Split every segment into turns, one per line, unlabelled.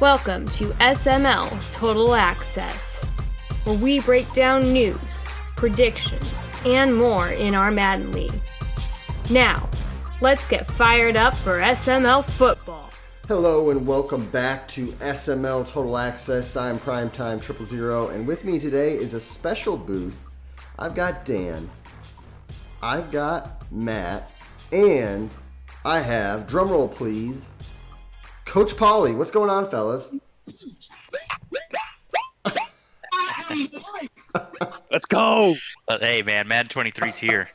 Welcome to SML Total Access, where we break down news, predictions, and more in our Madden League. Now, let's get fired up for SML football.
Hello and welcome back to SML Total Access. I'm Primetime 000, and with me today is a special booth. I've got Dan, I've got Matt, and I have, drumroll please, Coach Paulie. What's going on, fellas?
Let's go.
Hey, man, Madden 23's here.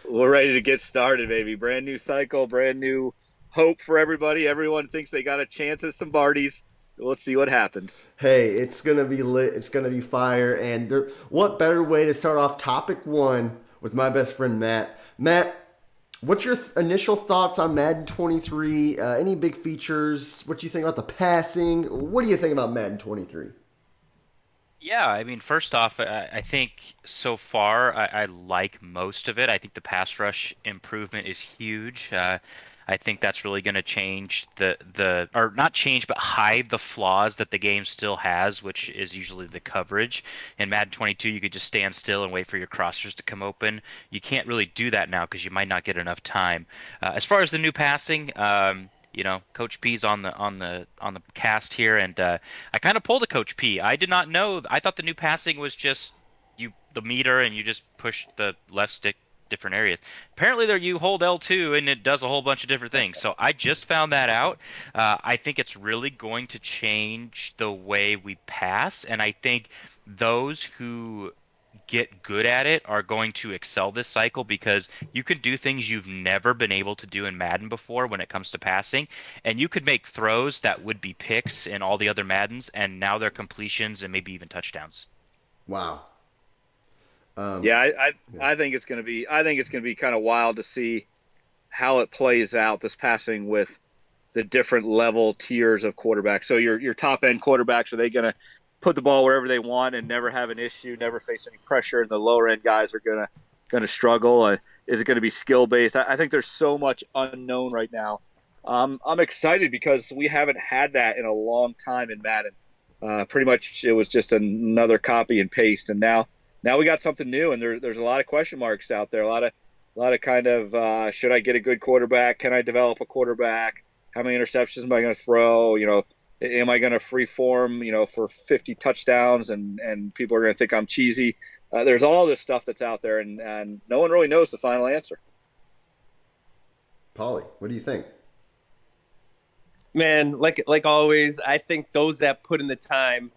We're ready to get started, baby. Brand new cycle, brand new hope for everybody. Everyone thinks they got a chance at some Barties. Let's see what happens.
Hey, it's going to be lit. It's going to be fire. And what better way to start off topic one with my best friend, Matt. Matt, what's your initial thoughts on Madden 23? Any big features? What do you think about the passing? What do you think about Madden 23?
Yeah, I mean, first off, I think so far I like most of it. I think the pass rush improvement is huge. I think that's really going to change or not change, but hide the flaws that the game still has, which is usually the coverage. In Madden 22, you could just stand still and wait for your crossers to come open. You can't really do that now because you might not get enough time. As far as the new passing, Coach P's on the cast here, and I kind of pulled a Coach P. I did not know. I thought the new passing was just the meter and you just push the left stick different areas. Apparently, there you hold L2 and it does a whole bunch of different things. So I just found that out. I think it's really going to change the way we pass, and I think those who get good at it are going to excel this cycle because you can do things you've never been able to do in Madden before when it comes to passing, and you could make throws that would be picks in all the other Maddens, and now they're completions and maybe even touchdowns.
Wow.
I think it's going to be kind of wild to see how it plays out, this passing with the different level tiers of quarterbacks. So your top end quarterbacks, are they going to put the ball wherever they want and never have an issue, never face any pressure, and the lower end guys are gonna struggle? Is it going to be skill based? I think there's so much unknown right now. I'm excited because we haven't had that in a long time in Madden. Pretty much it was just another copy and paste, and now we got something new, and there's a lot of question marks out there. A lot of kind of should I get a good quarterback? Can I develop a quarterback? How many interceptions am I going to throw? Am I going to free form, for 50 touchdowns and people are going to think I'm cheesy? There's all this stuff that's out there, and no one really knows the final answer.
Paulie, what do you think?
Man, like always, I think those that put in the time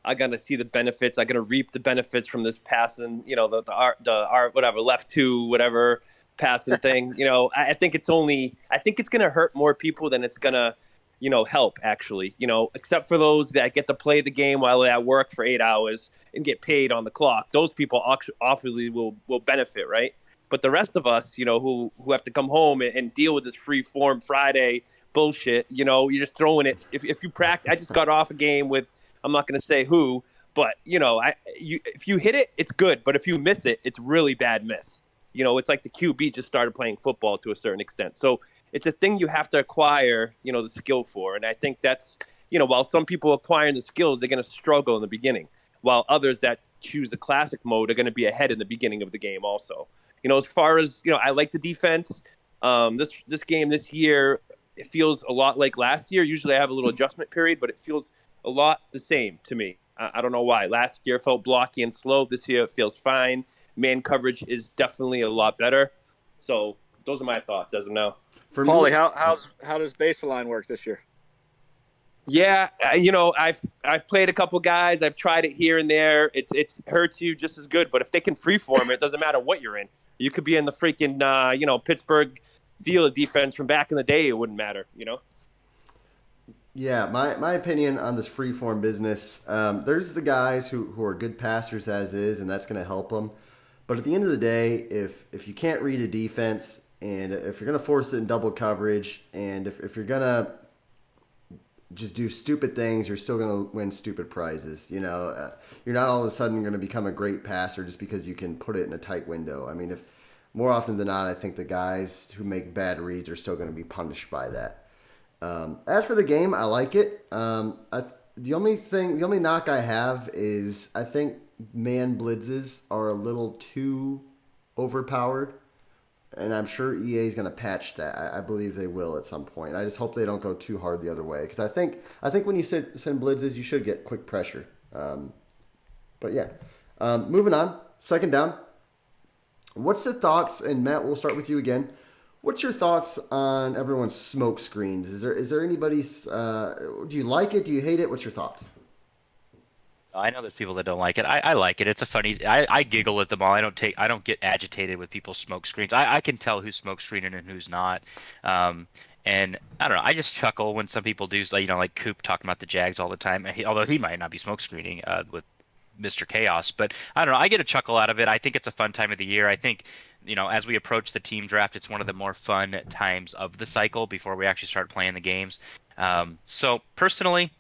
are going to see the benefits. Are going to reap the benefits from this passing, the whatever, left two, whatever passing thing. I think it's going to hurt more people than it's going to, help, actually, except for those that get to play the game while they're at work for 8 hours and get paid on the clock. Those people obviously will benefit, right? But the rest of us, who have to come home and deal with this free form Friday bullshit, you're just throwing it. If you practice, I just got off a game with, I'm not going to say who, but, if you hit it, it's good. But if you miss it, it's really bad miss. It's like the QB just started playing football to a certain extent. So it's a thing you have to acquire, the skill for. And I think that's, while some people acquiring the skills, they're going to struggle in the beginning, while others that choose the classic mode are going to be ahead in the beginning of the game also. As far as, I like the defense. This game this year, it feels a lot like last year. Usually I have a little adjustment period, but it feels a lot the same to me. I don't know why. Last year felt blocky and slow. This year it feels fine. Man coverage is definitely a lot better. So those are my thoughts as of now.
For Paulie, how does baseline work this year?
Yeah, I've played a couple guys. I've tried it here and there. It hurts you just as good. But if they can freeform it, it doesn't matter what you're in. You could be in the freaking Pittsburgh field defense from back in the day. It wouldn't matter.
Yeah, my opinion on this freeform business, there's the guys who are good passers as is, and that's going to help them. But at the end of the day, if you can't read a defense, and if you're going to force it in double coverage, and if you're going to just do stupid things, you're still going to win stupid prizes. You're not all of a sudden going to become a great passer just because you can put it in a tight window. I mean, if more often than not, I think the guys who make bad reads are still going to be punished by that. As for the game, I like it. The only knock I have is I think man blitzes are a little too overpowered, and I'm sure EA is going to patch that. I believe they will at some point. I just hope they don't go too hard the other way because I think when you send blitzes, you should get quick pressure. But yeah, moving on. Second down. What's the thoughts? And Matt, we'll start with you again. What's your thoughts on everyone's smoke screens? Is there anybody's? Do you like it? Do you hate it? What's your thoughts?
I know there's people that don't like it. I like it. It's a funny. I giggle at them all. I don't get agitated with people's smoke screens. I can tell who's smoke screening and who's not. And I don't know. I just chuckle when some people do, like like Coop talking about the Jags all the time. Although he might not be smoke screening with Mr. Chaos, but I don't know. I get a chuckle out of it. I think it's a fun time of the year. I think as we approach the team draft, it's one of the more fun times of the cycle before we actually start playing the games. So personally,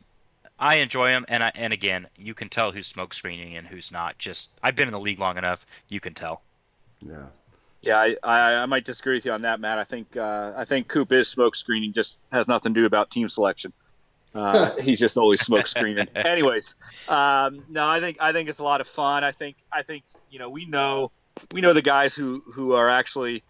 I enjoy them, and again, you can tell who's smoke screening and who's not. Just I've been in the league long enough, you can tell.
Yeah.
Yeah, I might disagree with you on that, Matt. I think Coop is smoke screening, just has nothing to do about team selection. He's just always smoke screening. Anyways, no, I think it's a lot of fun. I think we know the guys who are actually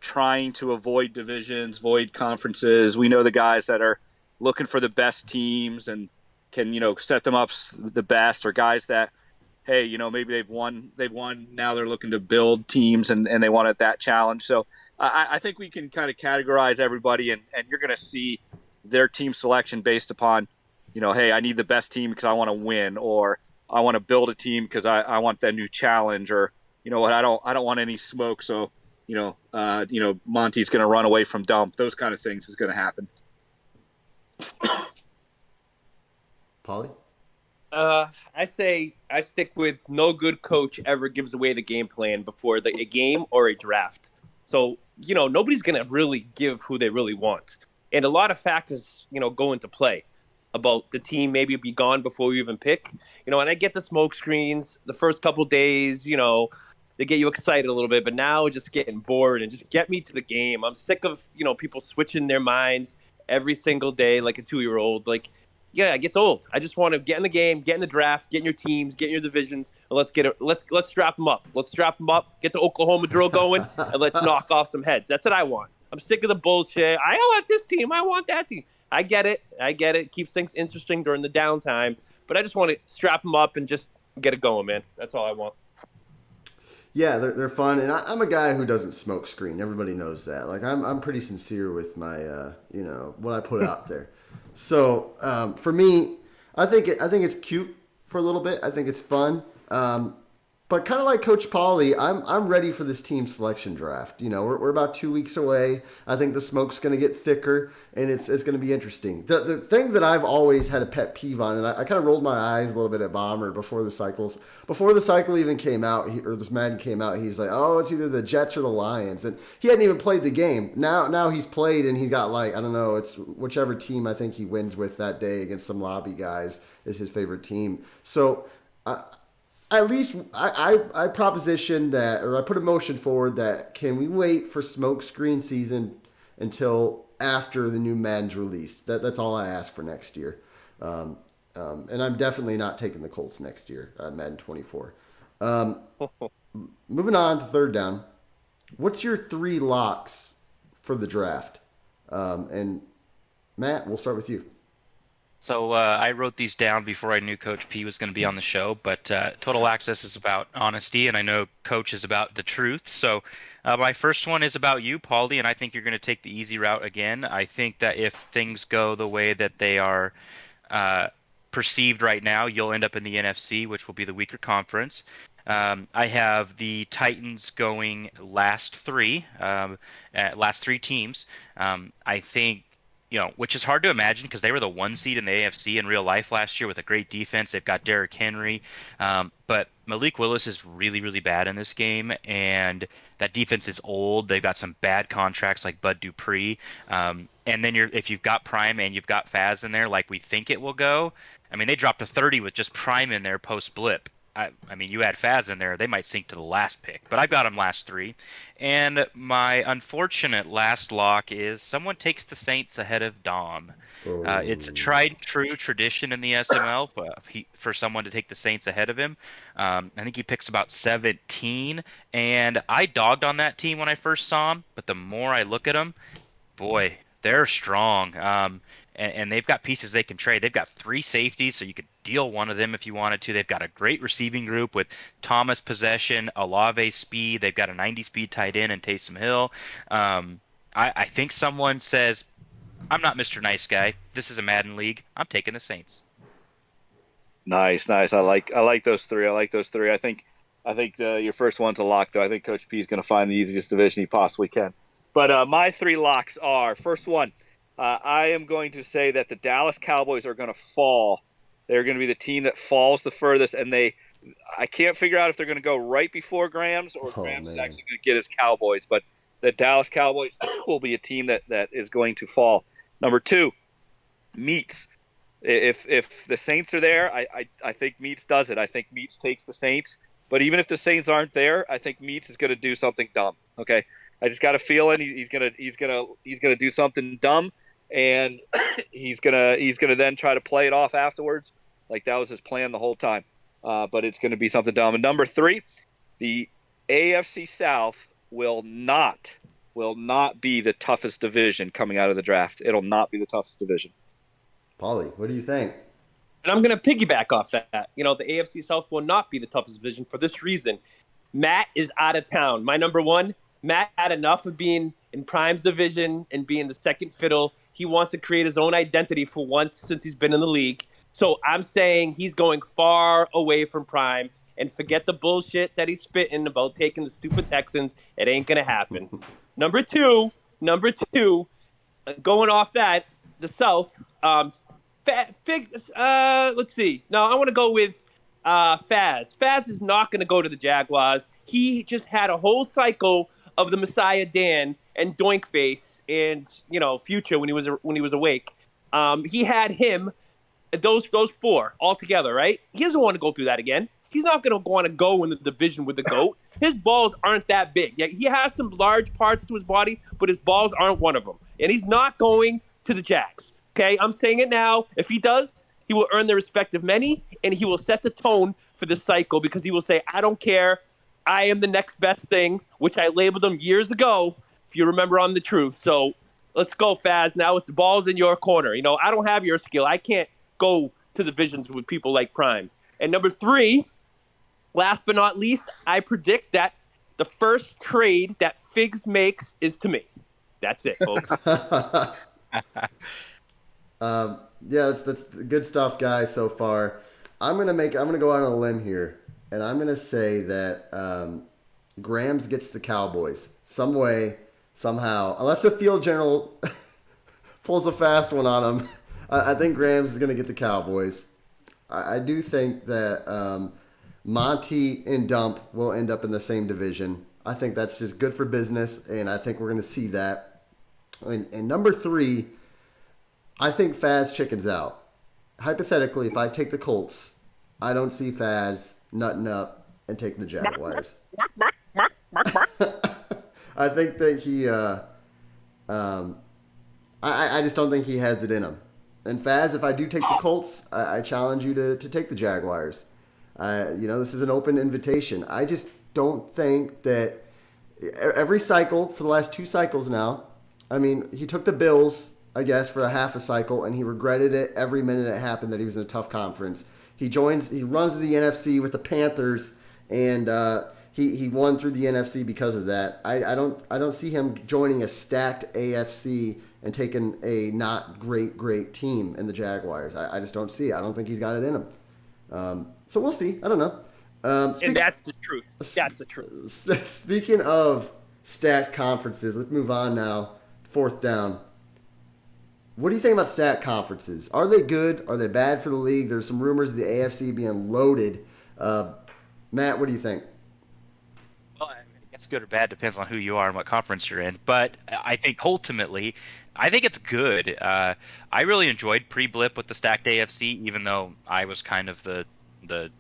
trying to avoid divisions, avoid conferences. We know the guys that are looking for the best teams and can set them up the best, or guys that maybe they've won, now they're looking to build teams and they wanted that challenge. So I think we can kind of categorize everybody, and you're going to see their team selection based upon, hey, I need the best team because I want to win, or I want to build a team because I want that new challenge, or I don't want any smoke. So, Monty's going to run away from dump. Those kind of things is going to happen.
Polly?
I say I stick with no good coach ever gives away the game plan before a game or a draft. So, nobody's going to really give who they really want. And a lot of factors, go into play about the team maybe be gone before you even pick. And I get the smoke screens the first couple days, they get you excited a little bit, but now just getting bored and just get me to the game. I'm sick of, people switching their minds every single day like a 2-year-old. Like, yeah, it gets old. I just want to get in the game, get in the draft, get in your teams, get in your divisions, and let's strap them up. Let's strap them up, get the Oklahoma drill going, and let's knock off some heads. That's what I want. I'm sick of the bullshit. I want this team. I want that team. I get it. It keeps things interesting during the downtime, but I just want to strap them up and just get it going, man. That's all I want.
Yeah, they're fun, and I'm a guy who doesn't smoke screen. Everybody knows that. Like I'm pretty sincere with my what I put out there. So for me, I think it's cute for a little bit. I think it's fun. But kind of like Coach Pauly, I'm ready for this team selection draft. We're about 2 weeks away. I think the smoke's going to get thicker, and it's going to be interesting. The thing that I've always had a pet peeve on, and I kind of rolled my eyes a little bit at Bomber before the cycle even came out, or this Madden came out, he's like, oh, it's either the Jets or the Lions, and he hadn't even played the game. Now he's played, and he got I don't know, it's whichever team I think he wins with that day against some lobby guys is his favorite team. So. At least I proposition that, or I put a motion forward that can we wait for smoke screen season until after the new Madden's released? That's all I ask for next year. And I'm definitely not taking the Colts next year, Madden 24. Moving on to third down. What's your 3 locks for the draft? And Matt, we'll start with you.
So I wrote these down before I knew Coach P was going to be on the show, but Total Access is about honesty, and I know Coach is about the truth. So my first one is about you, Paulie, and I think you're going to take the easy route again. I think that if things go the way that they are perceived right now, you'll end up in the NFC, which will be the weaker conference. I have the Titans going last three teams. I think, which is hard to imagine because they were the 1 seed in the AFC in real life last year with a great defense. They've got Derrick Henry. But Malik Willis is really, really bad in this game, and that defense is old. They've got some bad contracts like Bud Dupree. And then if you've got Prime and you've got Faz in there like we think it will go, I mean, they dropped to 30 with just Prime in there post-blip. I mean, you add Faz in there, they might sink to the last pick, but I've got them last 3. And my unfortunate last lock is someone takes the Saints ahead of Dom. It's a tried and true tradition in the SML for someone to take the Saints ahead of him. I think he picks about 17, and I dogged on that team when I first saw him, but the more I look at them, boy, they're strong. And they've got pieces they can trade. They've got 3 safeties, so you could deal one of them if you wanted to. They've got a great receiving group with Thomas possession, Olave speed. They've got a 90 speed tight end and Taysom Hill. I think someone says, I'm not Mr. Nice Guy. This is a Madden league. I'm taking the Saints.
Nice. I like those 3. I think your first one's a lock, though. I think Coach P is going to find the easiest division he possibly can. But my 3 locks are, first one, I am going to say that the Dallas Cowboys are going to fall. They're going to be the team that falls the furthest, and I can't figure out if they're going to go right before Grams or Grams is actually going to get his Cowboys. But the Dallas Cowboys will be a team that is going to fall. Number 2, Meats. If the Saints are there, I think Meats does it. I think Meats takes the Saints. But even if the Saints aren't there, I think Meats is going to do something dumb. Okay, I just got a feeling he's gonna do something dumb, and he's gonna then try to play it off afterwards, like that was his plan the whole time. But it's gonna be something dumb. And number 3, the AFC South will not be the toughest division coming out of the draft. It'll not be the toughest division.
Paulie, what do you think?
And I'm going to piggyback off that. The AFC South will not be the toughest division for this reason. Matt is out of town. My number 1, Matt had enough of being in Prime's division and being the second fiddle. He wants to create his own identity for once since he's been in the league. So I'm saying he's going far away from Prime, and forget the bullshit that he's spitting about taking the stupid Texans. It ain't going to happen. Number two, going off that, the South, let's see. No, I want to go with Faz. Faz is not going to go to the Jaguars. He just had a whole cycle of the Messiah Dan and Doinkface and Future when he was awake. He had him, those 4 all together, right? He doesn't want to go through that again. He's not going to want to go in the division with the GOAT. His balls aren't that big. Yeah, he has some large parts to his body, but his balls aren't one of them. And he's not going to the Jags. Okay, I'm saying it now. If he does, he will earn the respect of many, and he will set the tone for this cycle because he will say, I don't care. I am the next best thing, which I labeled him years ago, if you remember on The Truth. So let's go, Faz. Now with the ball's in your corner. I don't have your skill. I can't go to divisions with people like Prime. And number 3, last but not least, I predict that the first trade that Figs makes is to me. That's it, folks.
Yeah, that's good stuff, guys. So far, I'm gonna go out on a limb here, and I'm gonna say that Grams gets the Cowboys some way, somehow, unless the field general pulls a fast one on him. I think Grams is gonna get the Cowboys. I do think that Monty and Dump will end up in the same division. I think that's just good for business, and I think we're gonna see that. And number 3. I think Faz chickens out. Hypothetically, if I take the Colts, I don't see Faz nutting up and taking the Jaguars. I think that he, I just don't think he has it in him. And Faz, if I do take the Colts, I challenge you to take the Jaguars. This is an open invitation. I just don't think that every cycle for the last 2 cycles now, I mean, he took the Bills, I guess, for a half a cycle, and he regretted it every minute it happened that he was in a tough conference. He runs to the NFC with the Panthers, and he won through the NFC because of that. I don't see him joining a stacked AFC and taking a not great team in the Jaguars. I just don't see it. I don't think he's got it in him. So we'll see. I don't know.
And that's the truth. That's the truth.
Speaking of stacked conferences, let's move on now. 4th down. What do you think about stacked conferences? Are they good? Are they bad for the league? There's some rumors of the AFC being loaded. Matt, what do you think?
Well, I guess good or bad depends on who you are and what conference you're in. But I think ultimately, I think it's good. I really enjoyed pre-blip with the stacked AFC, even though I was kind of the the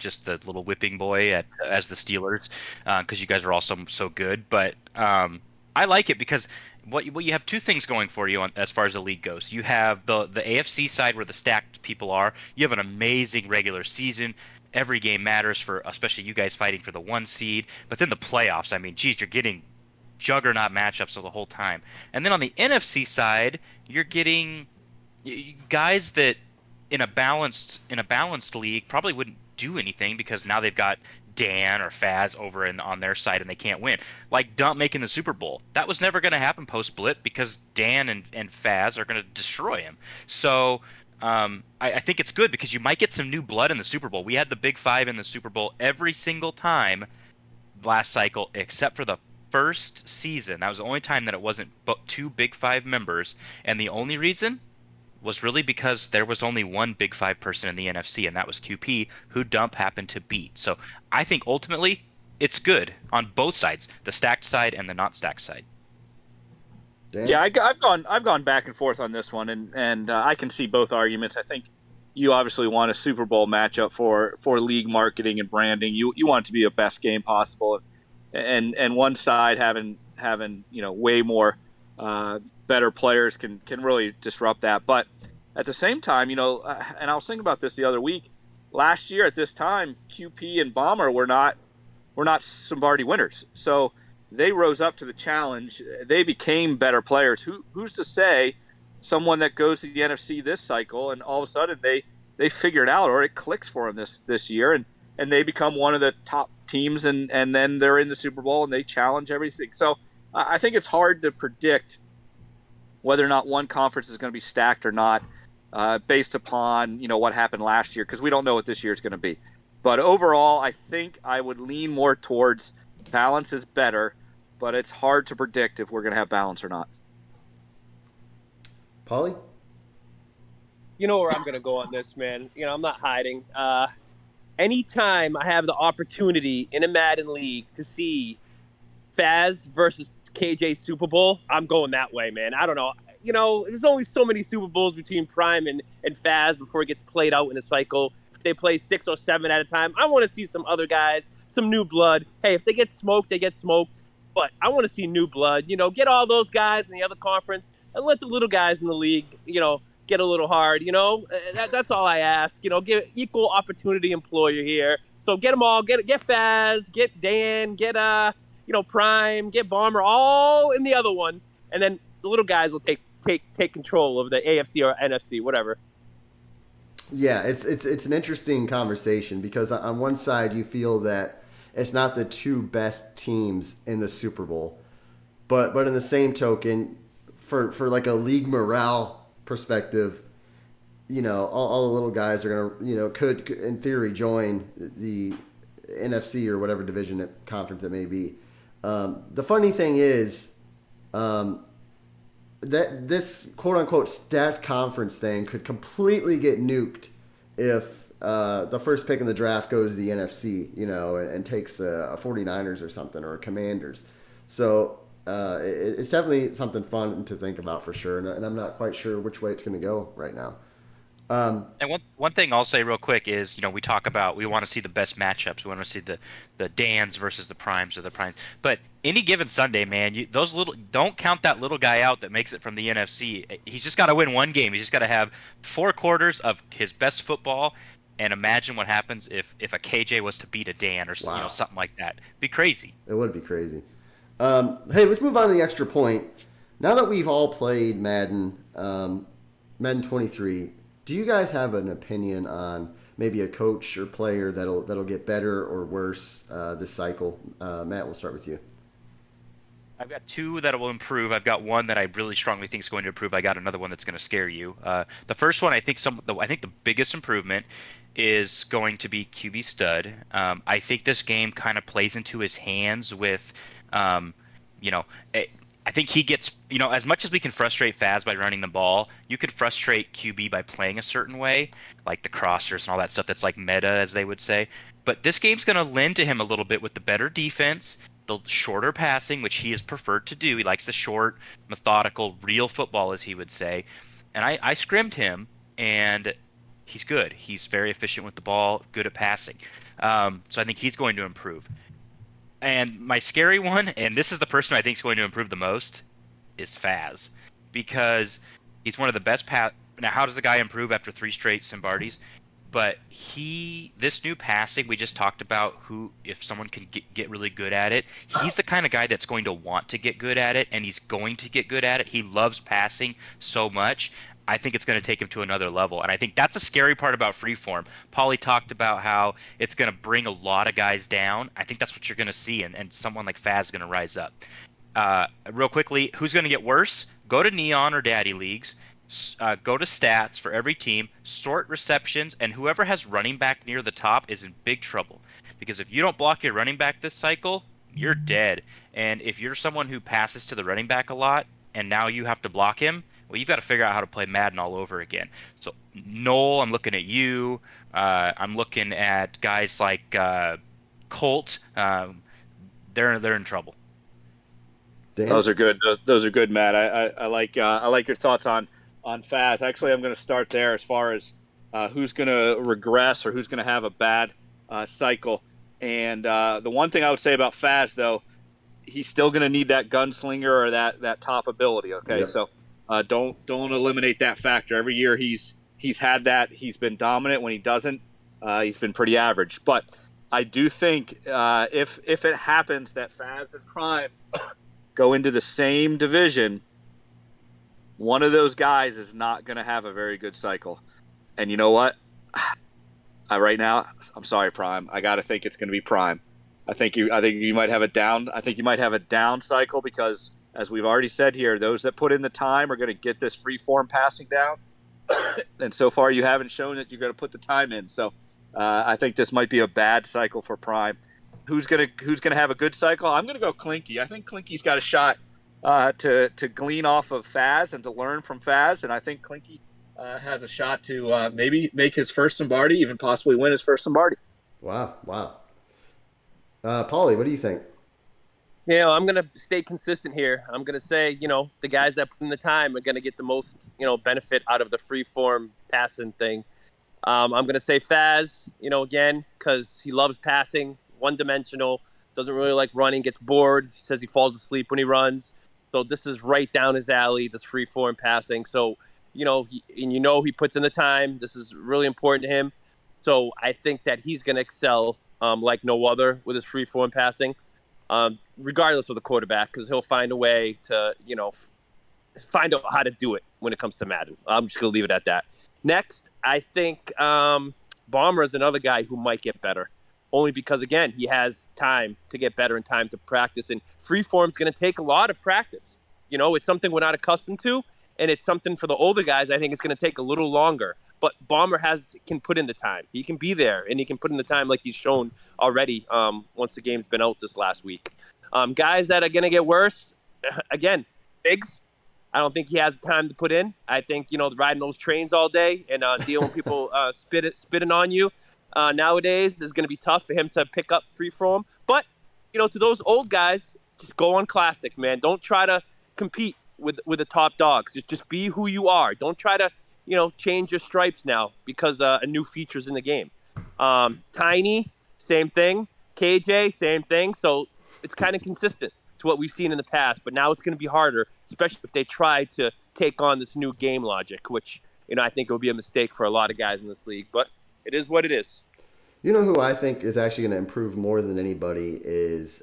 little whipping boy as the Steelers, because you guys are all so good. But I like it because what you have two things going for you as far as the league goes. You have the AFC side where the stacked people are. You have an amazing regular season. Every game matters for especially you guys fighting for the 1 seed. But then the playoffs, I mean, geez, you're getting juggernaut matchups the whole time. And then on the NFC side, you're getting guys that in a balanced league probably wouldn't do anything because now they've got Dan or Faz over on their side and they can't win. Like Dump making the Super Bowl. That was never going to happen post Blip because Dan and Faz are going to destroy him. So I think it's good because you might get some new blood in the Super Bowl. We had the Big Five in the Super Bowl every single time last cycle except for the first season. That was the only time that it wasn't two Big Five members, and the only reason was really because there was only one Big Five person in the NFC, and that was QP, who Dump happened to beat. So I think ultimately it's good on both sides, the stacked side and the not stacked side.
Dan?
Yeah, I've gone back and forth on this one, and I can see both arguments. I think you obviously want a Super Bowl matchup for league marketing and branding. You want it to be the best game possible, and one side having way more better players can really disrupt that. But at the same time, and I was thinking about this the other week. Last year at this time, QP and Bomber were not Sombardi winners, so they rose up to the challenge. They became better players. Who's to say someone that goes to the NFC this cycle and all of a sudden they figure it out or it clicks for them this year and they become one of the top teams and then they're in the Super Bowl and they challenge everything. So I think it's hard to predict whether or not one conference is going to be stacked or not based upon what happened last year, because we don't know what this year is going to be. But overall, I think I would lean more towards balance is better, but it's hard to predict if we're going to have balance or not.
Paulie?
You know where I'm going to go on this, man. I'm not hiding. Anytime I have the opportunity in a Madden league to see Faz versus KJ Super Bowl, I'm going that way, man. I don't know. There's only so many Super Bowls between Prime and Faz before it gets played out in a cycle. If they play 6 or 7 at a time, I want to see some other guys, some new blood. Hey, if they get smoked, they get smoked. But I want to see new blood. Get all those guys in the other conference and let the little guys in the league, get a little hard. That's all I ask. Give equal opportunity employer here. So get them all. Get Faz, get Dan, get Prime, get Bomber, all in the other one, and then the little guys will take control of the AFC or NFC, whatever.
Yeah, it's an interesting conversation because on one side you feel that it's not the two best teams in the Super Bowl, but in the same token, for like a league morale perspective, all the little guys are gonna could in theory join the NFC or whatever division conference it may be. The funny thing is that this quote-unquote stacked conference thing could completely get nuked if the first pick in the draft goes to the NFC, and takes a 49ers or something or a Commanders. So it's definitely something fun to think about for sure, and I'm not quite sure which way it's going to go right now.
And one thing I'll say real quick is, we talk about we want to see the best matchups. We want to see the Dans versus the Primes or the Primes. But any given Sunday, man, don't count that little guy out that makes it from the NFC. He's just got to win one game. He's just got to have 4 quarters of his best football. And imagine what happens if a KJ was to beat a Dan or
Wow.
Something like that. It'd be crazy.
It would be crazy. Hey, let's move on to the extra point. Now that we've all played Madden 23. Do you guys have an opinion on maybe a coach or player that'll get better or worse this cycle? Matt, we'll start with you.
I've got 2 that will improve. I've got one that I really strongly think is going to improve. I got another one that's going to scare you. The first one, I think the biggest improvement is going to be QB Stud. I think this game kind of plays into his hands with, I think he gets, as much as we can frustrate Faz by running the ball, you could frustrate QB by playing a certain way, like the crossers and all that stuff that's like meta, as they would say. But this game's going to lend to him a little bit with the better defense, the shorter passing, which he has preferred to do. He likes the short, methodical, real football, as he would say. And I scrimmed him, and he's good. He's very efficient with the ball, good at passing. So I think he's going to improve. And my scary one, and this is the person I think is going to improve the most, is Faz, because he's one of the best pass. Now, how does a guy improve after 3 straight Simbardis? But this new passing we just talked about, who if someone can get really good at it, he's the kind of guy that's going to want to get good at it, and he's going to get good at it. He loves passing so much. I think it's going to take him to another level, and I think that's a scary part about freeform. Paulie talked about how it's going to bring a lot of guys down. I think that's what you're going to see, and someone like Faz is going to rise up. Real quickly, who's going to get worse? Go to Neon or Daddy Leagues. Go to stats for every team, sort receptions, and whoever has running back near the top is in big trouble. Because if you don't block your running back this cycle, you're dead. And if you're someone who passes to the running back a lot, and now you have to block him, well, you've got to figure out how to play Madden all over again. So, Noel, I'm looking at you. I'm looking at guys like Colt. They're in trouble.
Dan?
Those are good. Those are good, Matt. I like your thoughts on Faz. Actually, I'm going to start there as far as who's going to regress or who's going to have a bad cycle. And the one thing I would say about Faz, though, he's still going to need that gunslinger or that top ability. Okay,
Yep.
So don't eliminate that factor. Every year he's had that. He's been dominant. When he doesn't, he's been pretty average. But I do think if it happens that Faz and Prime go into the same division, one of those guys is not going to have a very good cycle. And you know what? Right now, I'm sorry, Prime. I got to think it's going to be Prime. I think you might have a down. I think you might have a down cycle because, as we've already said here, those that put in the time are going to get this free form passing down. And so far, you haven't shown that you're going to put the time in. So I think this might be a bad cycle for Prime. Who's gonna have a good cycle? I'm gonna go Clinky. I think Clinky's got a shot to glean off of Faz and to learn from Faz, and I think Clinky has a shot to maybe make his first Lombardi, even possibly win his first Lombardi.
Wow. Paulie, what do you think?
I'm going to stay consistent here. I'm going to say, the guys that put in the time are going to get the most, benefit out of the free form passing thing. I'm going to say Faz, again, because he loves passing, one-dimensional, doesn't really like running, gets bored. He says he falls asleep when he runs. So this is right down his alley, this free form passing. So, he puts in the time. This is really important to him. So I think that he's going to excel like no other with his free form passing. Regardless of the quarterback, because he'll find a way to, find out how to do it when it comes to Madden. I'm just going to leave it at that. Next, I think Bomber is another guy who might get better, only because, again, he has time to get better and time to practice. And freeform is going to take a lot of practice. It's something we're not accustomed to, and it's something for the older guys I think it's going to take a little longer. But Bomber can put in the time. He can be there, and he can put in the time like he's shown already once the game's been out this last week. Guys that are going to get worse, again, Biggs. I don't think he has time to put in. I think, riding those trains all day and dealing with people spitting on you nowadays is going to be tough for him to pick up free form. But, to those old guys, just go on classic, man. Don't try to compete with the top dogs. Just be who you are. Don't try to, change your stripes now because a new feature's in the game. Tiny, same thing. KJ, same thing. So it's kind of consistent to what we've seen in the past, but now it's going to be harder, especially if they try to take on this new game logic, which, I think will be a mistake for a lot of guys in this league, but it is what it is.
You know who I think is actually going to improve more than anybody is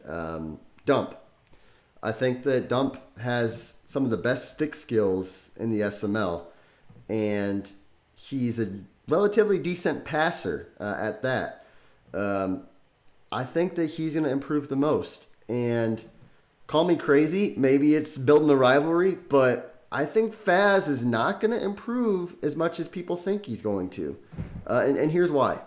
Dump. I think that Dump has some of the best stick skills in the SML, and he's a relatively decent passer at that. I think that he's going to improve the most. And call me crazy, maybe it's building the rivalry, but I think Faz is not going to improve as much as people think he's going to. And here's why.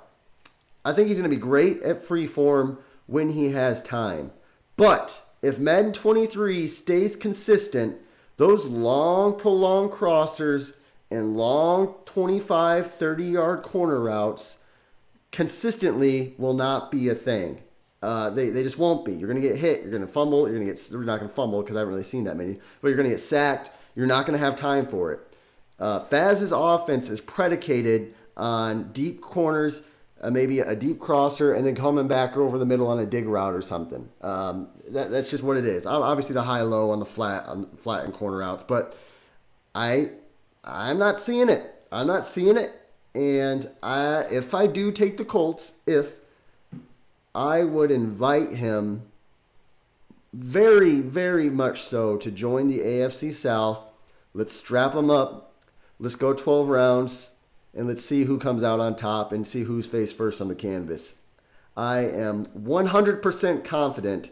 I think he's going to be great at free form when he has time. But if Madden 23 stays consistent, those long, prolonged crossers and long 25, 30-yard corner routes consistently will not be a thing. They just won't be. You're going to get hit. You're going to fumble. You're not going to fumble because I haven't really seen that many. But you're going to get sacked. You're not going to have time for it. Faz's offense is predicated on deep corners, maybe a deep crosser, and then coming back over the middle on a dig route or something. That's just what it is. Obviously, the high-low on the flat and corner routes, but I'm not seeing it. I'm not seeing it. And if I do take the Colts, I would invite him very, very much so to join the AFC South. Let's strap him up. Let's go 12 rounds, and let's see who comes out on top and see who's face first on the canvas. I am 100% confident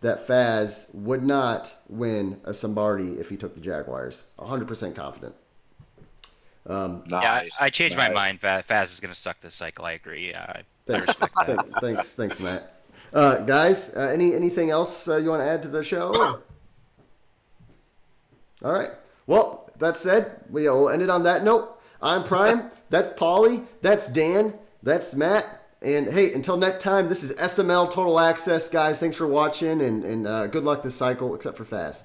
that Faz would not win a Sombardi if he took the Jaguars. 100% confident.
Yeah,
Nice.
I changed my mind. Faz is going to suck this cycle. I agree. I respect that.
Thanks, Matt. Guys, anything else you want to add to the show? All right. Well, that said, we'll end it on that note. I'm Prime. That's Paulie. That's Dan. That's Matt. And hey, until next time, this is SML Total Access, guys. Thanks for watching, and good luck this cycle, except for Faz.